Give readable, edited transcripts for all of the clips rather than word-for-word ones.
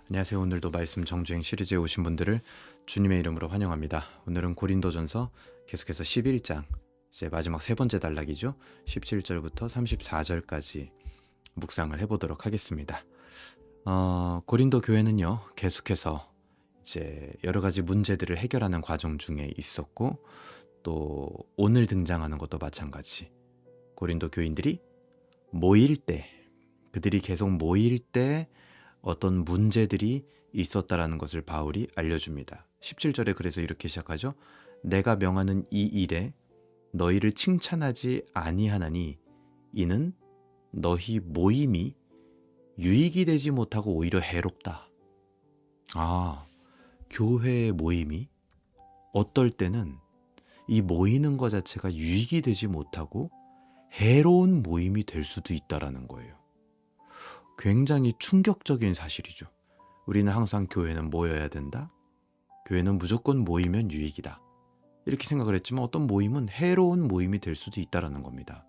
안녕하세요. 오늘도 말씀 정주행 시리즈에 오신 분들을 주님의 이름으로 환영합니다. 오늘은 고린도전서 계속해서 11장 이제 마지막 세 번째 단락이죠. 17절부터 34절까지 묵상을 해보도록 하겠습니다. 고린도 교회는요, 계속해서 이제 여러 가지 문제들을 해결하는 과정 중에 있었고, 또 오늘 등장하는 것도 마찬가지. 고린도 교인들이 모일 때, 그들이 계속 모일 때 어떤 문제들이 있었다라는 것을 바울이 알려줍니다. 17절에 그래서 이렇게 시작하죠. 내가 명하는 이 일에 너희를 칭찬하지 아니하나니 이는 너희 모임이 유익이 되지 못하고 오히려 해롭다. 교회의 모임이 어떨 때는 이 모이는 것 자체가 유익이 되지 못하고 해로운 모임이 될 수도 있다라는 거예요. 굉장히 충격적인 사실이죠. 우리는 항상 교회는 모여야 된다. 교회는 무조건 모이면 유익이다. 이렇게 생각을 했지만 어떤 모임은 해로운 모임이 될 수도 있다는 겁니다.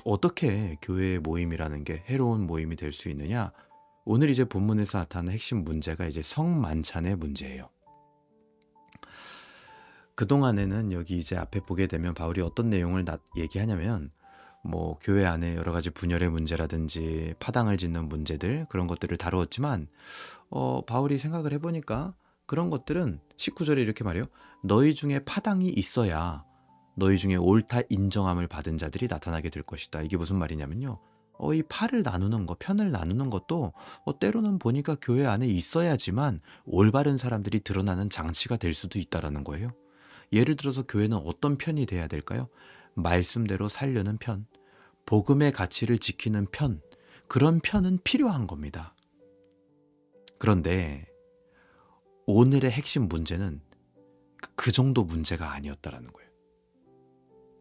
어떻게 교회의 모임이라는 게 해로운 모임이 될 수 있느냐? 오늘 이제 본문에서 나타나는 핵심 문제가 이제 성만찬의 문제예요. 그동안에는 여기 이제 앞에 보게 되면 바울이 어떤 내용을 얘기하냐면 교회 안에 여러 가지 분열의 문제라든지 파당을 짓는 문제들 그런 것들을 다루었지만 바울이 생각을 해보니까 그런 것들은 19절에 이렇게 말해요. 너희 중에 파당이 있어야 너희 중에 옳다 인정함을 받은 자들이 나타나게 될 것이다. 이게 무슨 말이냐면요. 이 파를 나누는 것, 편을 나누는 것도 때로는 보니까 교회 안에 있어야지만 올바른 사람들이 드러나는 장치가 될 수도 있다라는 거예요. 예를 들어서 교회는 어떤 편이 돼야 될까요? 말씀대로 살려는 편, 복음의 가치를 지키는 편, 그런 편은 필요한 겁니다. 그런데 오늘의 핵심 문제는 그 정도 문제가 아니었다라는 거예요.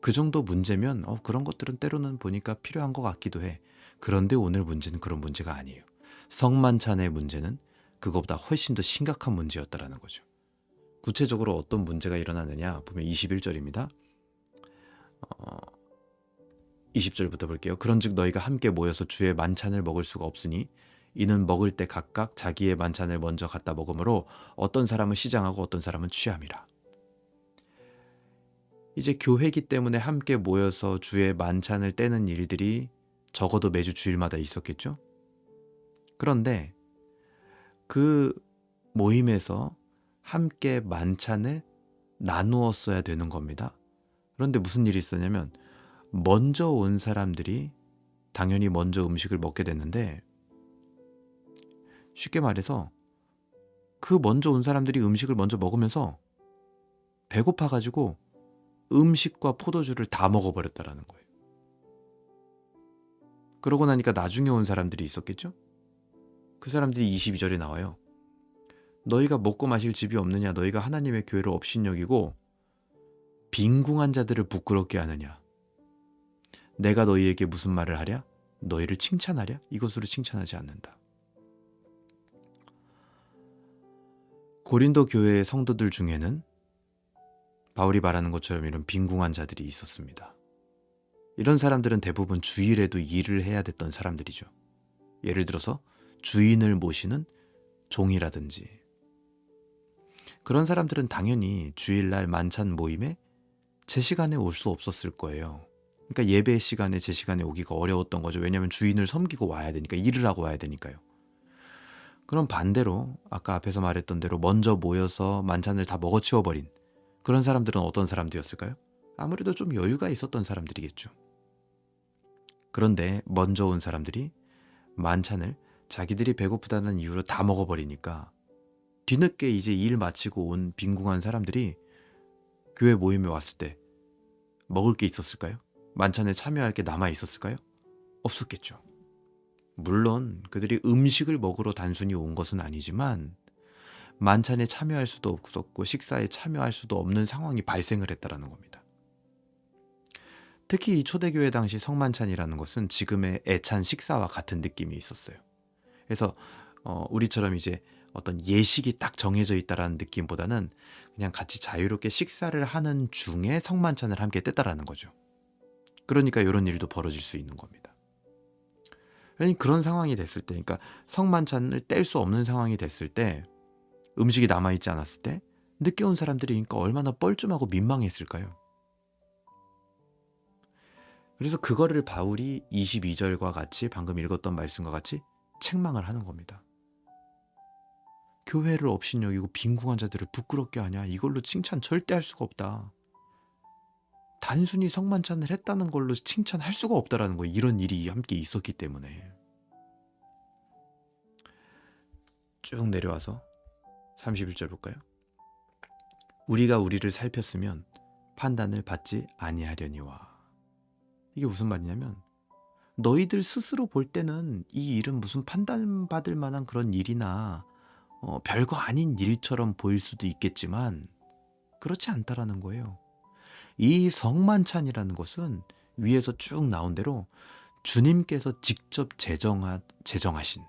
그 정도 문제면 그런 것들은 때로는 보니까 필요한 것 같기도 해. 그런데 오늘 문제는 그런 문제가 아니에요. 성만찬의 문제는 그것보다 훨씬 더 심각한 문제였다라는 거죠. 구체적으로 어떤 문제가 일어나느냐 보면 21절입니다. 20절부터 볼게요. 그런즉 너희가 함께 모여서 주의 만찬을 먹을 수가 없으니 이는 먹을 때 각각 자기의 만찬을 먼저 갖다 먹으므로 어떤 사람은 시장하고 어떤 사람은 취함이라. 이제 교회이기 때문에 함께 모여서 주의 만찬을 떼는 일들이 적어도 매주 주일마다 있었겠죠. 그런데 그 모임에서 함께 만찬을 나누었어야 되는 겁니다. 그런데 무슨 일이 있었냐면 먼저 온 사람들이 당연히 먼저 음식을 먹게 됐는데, 쉽게 말해서 그 먼저 온 사람들이 음식을 먼저 먹으면서 배고파가지고 음식과 포도주를 다 먹어버렸다라는 거예요. 그러고 나니까 나중에 온 사람들이 있었겠죠? 그 사람들이 22절에 나와요. 너희가 먹고 마실 집이 없느냐? 너희가 하나님의 교회를 업신여기고 빈궁한 자들을 부끄럽게 하느냐? 내가 너희에게 무슨 말을 하랴? 너희를 칭찬하랴? 이것으로 칭찬하지 않는다. 고린도 교회의 성도들 중에는 바울이 말하는 것처럼 이런 빈궁한 자들이 있었습니다. 이런 사람들은 대부분 주일에도 일을 해야 됐던 사람들이죠. 예를 들어서 주인을 모시는 종이라든지. 그런 사람들은 당연히 주일날 만찬 모임에 제 시간에 올 수 없었을 거예요. 그러니까 예배 시간에 제 시간에 오기가 어려웠던 거죠. 왜냐하면 주인을 섬기고 와야 되니까, 일을 하고 와야 되니까요. 그럼 반대로 아까 앞에서 말했던 대로 먼저 모여서 만찬을 다 먹어치워버린 그런 사람들은 어떤 사람들이었을까요? 아무래도 좀 여유가 있었던 사람들이겠죠. 그런데 먼저 온 사람들이 만찬을 자기들이 배고프다는 이유로 다 먹어버리니까 뒤늦게 이제 일 마치고 온 빈궁한 사람들이 교회 모임에 왔을 때 먹을 게 있었을까요? 만찬에 참여할 게 남아 있었을까요? 없었겠죠. 물론 그들이 음식을 먹으러 단순히 온 것은 아니지만 만찬에 참여할 수도 없었고 식사에 참여할 수도 없는 상황이 발생을 했다라는 겁니다. 특히 이 초대교회 당시 성만찬이라는 것은 지금의 애찬 식사와 같은 느낌이 있었어요. 그래서 우리처럼 이제 어떤 예식이 딱 정해져 있다라는 느낌보다는 그냥 같이 자유롭게 식사를 하는 중에 성만찬을 함께 뗐다라는 거죠. 그러니까 이런 일도 벌어질 수 있는 겁니다. 아니 그런 상황이 됐을 때, 그러니까 성만찬을 뗄 수 없는 상황이 됐을 때, 음식이 남아있지 않았을 때 늦게 온 사람들이 그러니까 얼마나 뻘쭘하고 민망했을까요? 그래서 그거를 바울이 22절과 같이 방금 읽었던 말씀과 같이 책망을 하는 겁니다. 교회를 업신여기고 빈궁한 자들을 부끄럽게 하냐? 이걸로 칭찬 절대 할 수가 없다. 단순히 성만찬을 했다는 걸로 칭찬할 수가 없다라는 거예요. 이런 일이 함께 있었기 때문에. 쭉 내려와서 31절 볼까요? 우리가 우리를 살폈으면 판단을 받지 아니하려니와. 이게 무슨 말이냐면 너희들 스스로 볼 때는 이 일은 무슨 판단받을 만한 그런 일이나 별거 아닌 일처럼 보일 수도 있겠지만 그렇지 않다라는 거예요. 이 성만찬이라는 것은 위에서 쭉 나온 대로 주님께서 직접 제정하신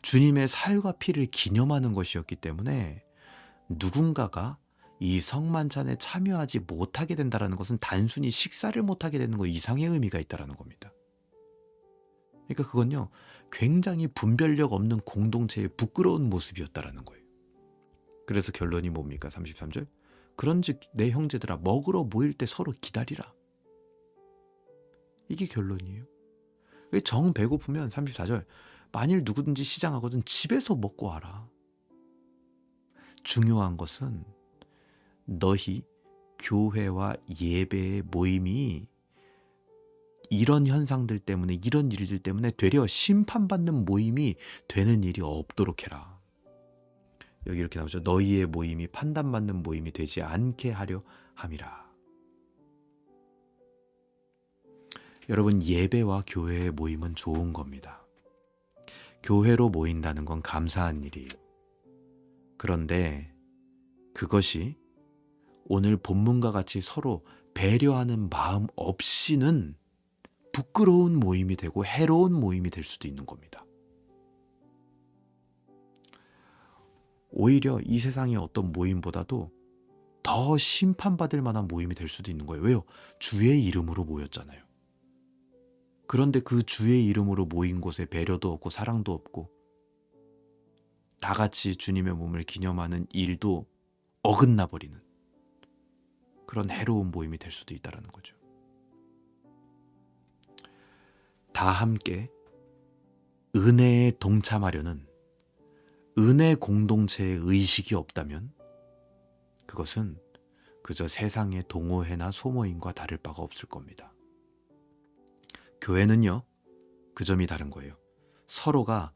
주님의 살과 피를 기념하는 것이었기 때문에 누군가가 이 성만찬에 참여하지 못하게 된다는 것은 단순히 식사를 못하게 되는 것 이상의 의미가 있다는 겁니다. 그러니까 그건요, 굉장히 분별력 없는 공동체의 부끄러운 모습이었다는 거예요. 그래서 결론이 뭡니까? 33절. 그런즉 내 형제들아 먹으러 모일 때 서로 기다리라. 이게 결론이에요. 정 배고프면 34절. 만일 누구든지 시장하거든 집에서 먹고 와라. 중요한 것은 너희 교회와 예배의 모임이 이런 현상들 때문에, 이런 일들 때문에 되려 심판받는 모임이 되는 일이 없도록 해라. 여기 이렇게 나오죠. 너희의 모임이 판단받는 모임이 되지 않게 하려 함이라. 여러분, 예배와 교회의 모임은 좋은 겁니다. 교회로 모인다는 건 감사한 일이에요. 그런데 그것이 오늘 본문과 같이 서로 배려하는 마음 없이는 부끄러운 모임이 되고 해로운 모임이 될 수도 있는 겁니다. 오히려 이 세상의 어떤 모임보다도 더 심판받을 만한 모임이 될 수도 있는 거예요. 왜요? 주의 이름으로 모였잖아요. 그런데 그 주의 이름으로 모인 곳에 배려도 없고 사랑도 없고 다 같이 주님의 몸을 기념하는 일도 어긋나 버리는 그런 해로운 모임이 될 수도 있다는 거죠. 다 함께 은혜에 동참하려는 은혜 공동체의 의식이 없다면 그것은 그저 세상의 동호회나 소모임과 다를 바가 없을 겁니다. 교회는요, 그 점이 다른 거예요. 서로가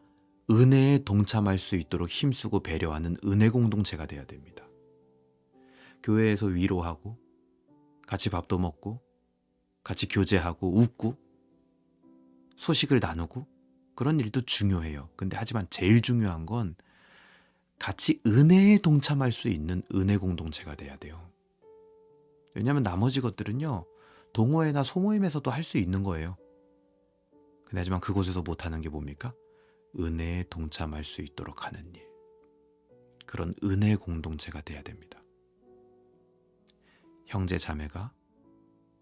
은혜에 동참할 수 있도록 힘쓰고 배려하는 은혜 공동체가 돼야 됩니다. 교회에서 위로하고 같이 밥도 먹고 같이 교제하고 웃고 소식을 나누고 그런 일도 중요해요. 근데 하지만 제일 중요한 건 같이 은혜에 동참할 수 있는 은혜 공동체가 돼야 돼요. 왜냐하면 나머지 것들은요, 동호회나 소모임에서도 할 수 있는 거예요. 근데 하지만 그곳에서 못하는 게 뭡니까? 은혜에 동참할 수 있도록 하는 일. 그런 은혜 공동체가 돼야 됩니다. 형제 자매가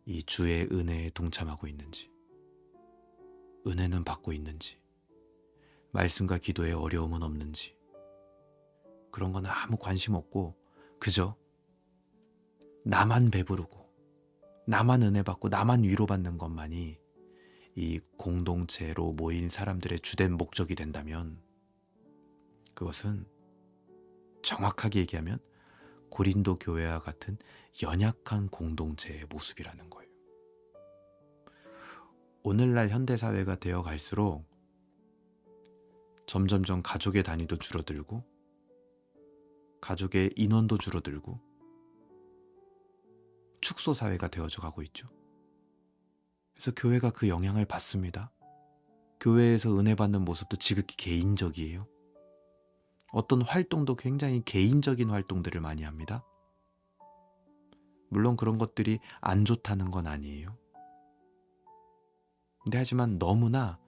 이 주의 은혜에 동참하고 있는지, 은혜는 받고 있는지, 말씀과 기도에 어려움은 없는지, 그런 건 아무 관심 없고 그저 나만 배부르고 나만 은혜 받고 나만 위로받는 것만이 이 공동체로 모인 사람들의 주된 목적이 된다면 그것은 정확하게 얘기하면 고린도 교회와 같은 연약한 공동체의 모습이라는 거예요. 오늘날 현대사회가 되어 갈수록 점점점 가족의 단위도 줄어들고 가족의 인원도 줄어들고 축소사회가 되어져 가고 있죠. 그래서 교회가 그 영향을 받습니다. 교회에서 은혜 받는 모습도 지극히 개인적이에요. 어떤 활동도 굉장히 개인적인 활동들을 많이 합니다. 물론 그런 것들이 안 좋다는 건 아니에요. 근데 하지만 너무나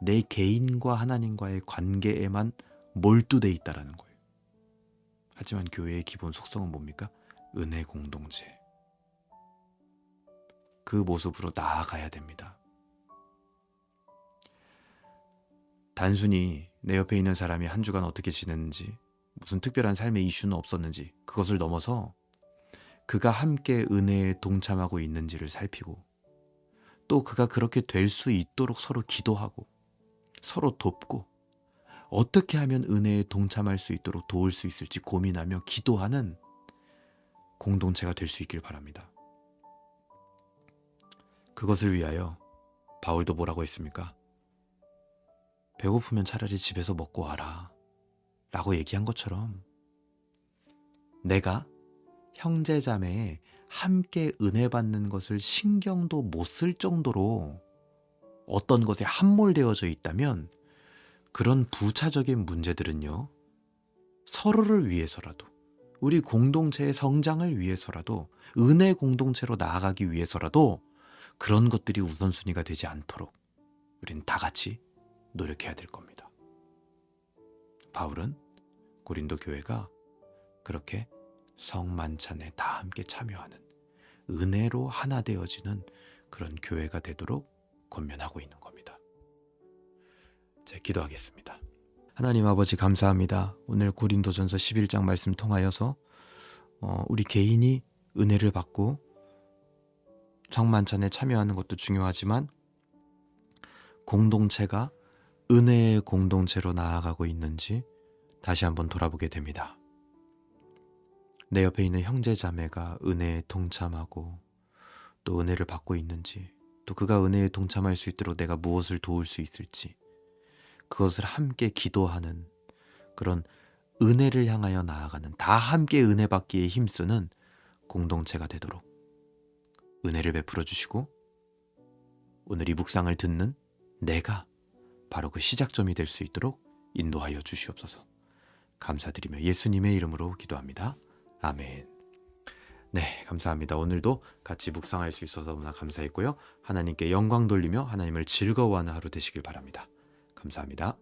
내 개인과 하나님과의 관계에만 몰두돼 있다라는 거예요. 하지만 교회의 기본 속성은 뭡니까? 은혜 공동체. 그 모습으로 나아가야 됩니다. 단순히 내 옆에 있는 사람이 한 주간 어떻게 지냈는지, 무슨 특별한 삶의 이슈는 없었는지, 그것을 넘어서 그가 함께 은혜에 동참하고 있는지를 살피고, 또 그가 그렇게 될 수 있도록 서로 기도하고 서로 돕고, 어떻게 하면 은혜에 동참할 수 있도록 도울 수 있을지 고민하며 기도하는 공동체가 될 수 있길 바랍니다. 그것을 위하여 바울도 뭐라고 했습니까? 배고프면 차라리 집에서 먹고 와라 라고 얘기한 것처럼, 내가 형제자매에 함께 은혜 받는 것을 신경도 못 쓸 정도로 어떤 것에 함몰되어져 있다면, 그런 부차적인 문제들은요, 서로를 위해서라도, 우리 공동체의 성장을 위해서라도, 은혜 공동체로 나아가기 위해서라도 그런 것들이 우선순위가 되지 않도록 우리는 다 같이 노력해야 될 겁니다. 바울은 고린도 교회가 그렇게 성만찬에 다 함께 참여하는, 은혜로 하나 되어지는 그런 교회가 되도록 권면하고 있는 겁니다. 자, 기도하겠습니다. 하나님 아버지, 감사합니다. 오늘 고린도전서 11장 말씀 통하여서 우리 개인이 은혜를 받고 성만찬에 참여하는 것도 중요하지만, 공동체가 은혜의 공동체로 나아가고 있는지 다시 한번 돌아보게 됩니다. 내 옆에 있는 형제 자매가 은혜에 동참하고 또 은혜를 받고 있는지, 또 그가 은혜에 동참할 수 있도록 내가 무엇을 도울 수 있을지, 그것을 함께 기도하는 그런 은혜를 향하여 나아가는, 다 함께 은혜 받기에 힘쓰는 공동체가 되도록 은혜를 베풀어 주시고, 오늘 이 묵상을 듣는 내가 바로 그 시작점이 될 수 있도록 인도하여 주시옵소서. 감사드리며 예수님의 이름으로 기도합니다. 아멘. 네, 감사합니다. 오늘도 같이 묵상할 수 있어서 너무나 감사했고요. 하나님께 영광 돌리며 하나님을 즐거워하는 하루 되시길 바랍니다. 감사합니다.